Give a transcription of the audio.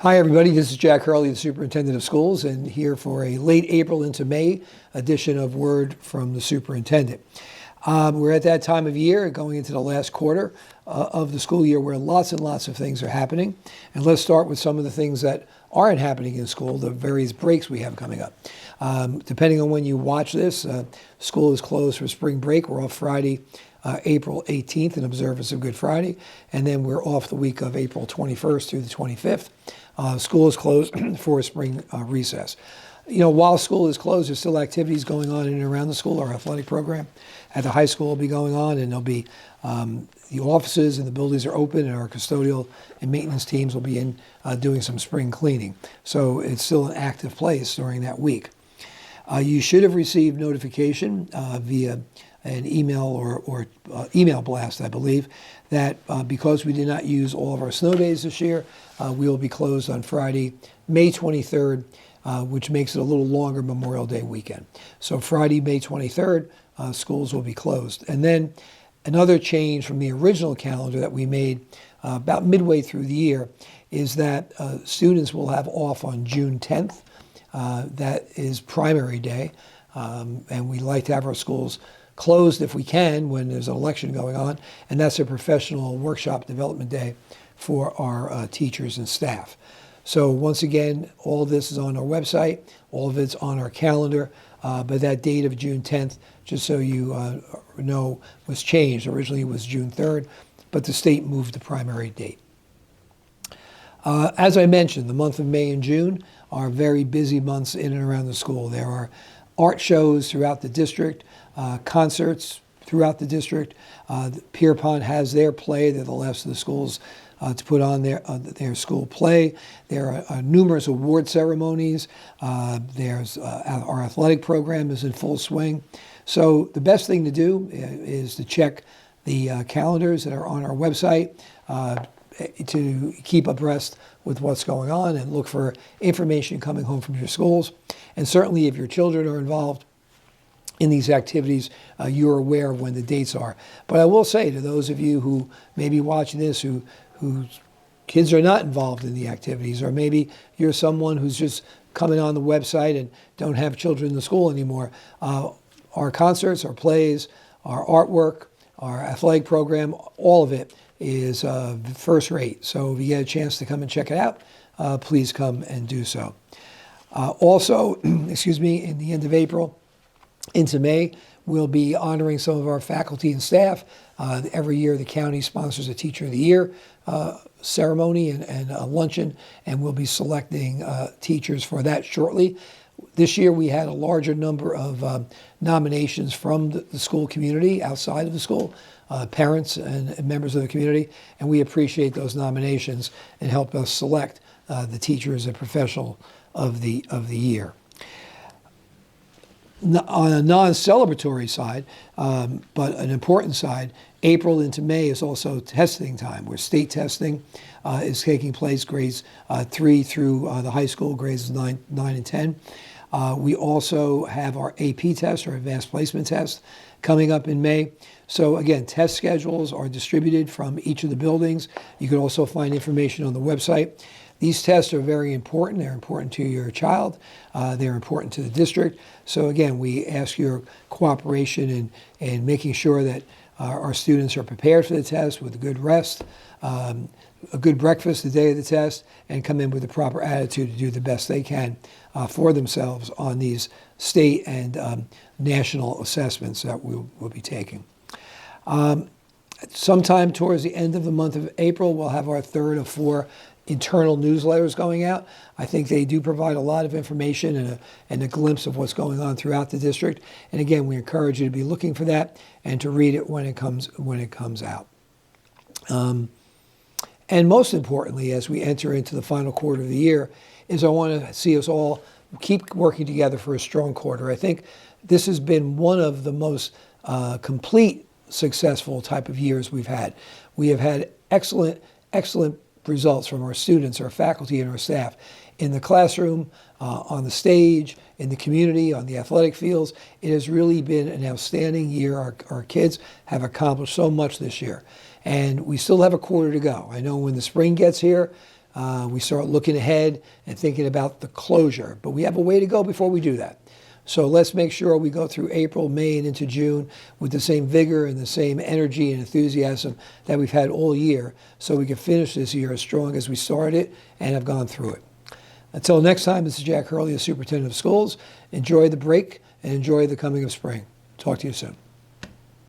Hi, everybody. This is Jack Hurley, the Superintendent of Schools, and here for a late April into May edition of Word from the Superintendent. We're at that time of year, going into the last quarter of the school year, where lots and lots of things are happening. And let's start with some of the things that aren't happening in school, the various breaks we have coming up. Depending on when you watch this, school is closed for spring break. We're off Friday, April 18th in observance of Good Friday, and then we're off the week of April 21st through the 25th. School is closed for a spring recess. You know, while school is closed, there's still activities going on in and around the school. Our athletic program at the high school will be going on, and there'll be the offices and the buildings are open, and our custodial and maintenance teams will be in doing some spring cleaning. So it's still an active place during that week. You should have received notification via an email or email blast, I believe, that because we did not use all of our snow days this year, we will be closed on Friday, May 23rd, which makes it a little longer Memorial Day weekend. So Friday, May 23rd, schools will be closed. And then another change from the original calendar that we made about midway through the year is that students will have off on June 10th. That is primary day, and we like to have our schools closed if we can when there's an election going on, and that's a professional workshop development day for our teachers and staff. So once again, all of this is on our website, all of it's on our calendar, but that date of June 10th, just so you know, was changed. Originally it was June 3rd, but the state moved the primary date. As I mentioned, the month of May and June are very busy months in and around the school. There are art shows throughout the district, concerts throughout the district. Pierpont has their play. They're the last of the schools to put on their school play. There are numerous award ceremonies. There's our athletic program is in full swing. So the best thing to do is to check the calendars that are on our website to keep abreast with what's going on and look for information coming home from your schools. And certainly if your children are involved in these activities, you're aware of when the dates are. But I will say to those of you who may be watching this whose kids are not involved in the activities, or maybe you're someone who's just coming on the website and don't have children in the school anymore, our concerts, our plays, our artwork, our athletic program, all of it is first rate. So if you get a chance to come and check it out, please come and do so. Also, excuse me, in the end of April into May, we'll be honoring some of our faculty and staff. Every year the county sponsors a Teacher of the Year ceremony and a luncheon, and we'll be selecting teachers for that shortly. This year we had a larger number of nominations from the school community outside of the school, parents and members of the community, and we appreciate those nominations and help us select the teachers and professional of the year. On a non-celebratory side, but an important side, April into May is also testing time, where state testing is taking place, grades 3 through the high school, grades 9 and 10. We also have our AP test, or advanced placement test, coming up in May. So again, test schedules are distributed from each of the buildings. You can also find information on the website. These tests are very important. They're important to your child. They're important to the district. So again, we ask your cooperation in making sure that our students are prepared for the test with a good rest, a good breakfast the day of the test, and come in with the proper attitude to do the best they can for themselves on these state and national assessments that we'll be taking. Sometime towards the end of the month of April, we'll have our third of 4 internal newsletters going out. I think they do provide a lot of information and a glimpse of what's going on throughout the district. And again, we encourage you to be looking for that and to read it when it comes out. And most importantly, as we enter into the final quarter of the year, is I want to see us all keep working together for a strong quarter. I think this has been one of the most complete, successful type of years we've had. We have had excellent results from our students, our faculty, and our staff in the classroom, on the stage, in the community, on the athletic fields. It has really been an outstanding year. Our kids have accomplished so much this year, and we still have a quarter to go. I know when the spring gets here, we start looking ahead and thinking about the closure. But we have a way to go before we do that. So let's make sure we go through April, May, and into June with the same vigor and the same energy and enthusiasm that we've had all year, so we can finish this year as strong as we started it and have gone through it. Until next time, this is Jack Hurley, the Superintendent of Schools. Enjoy the break and enjoy the coming of spring. Talk to you soon.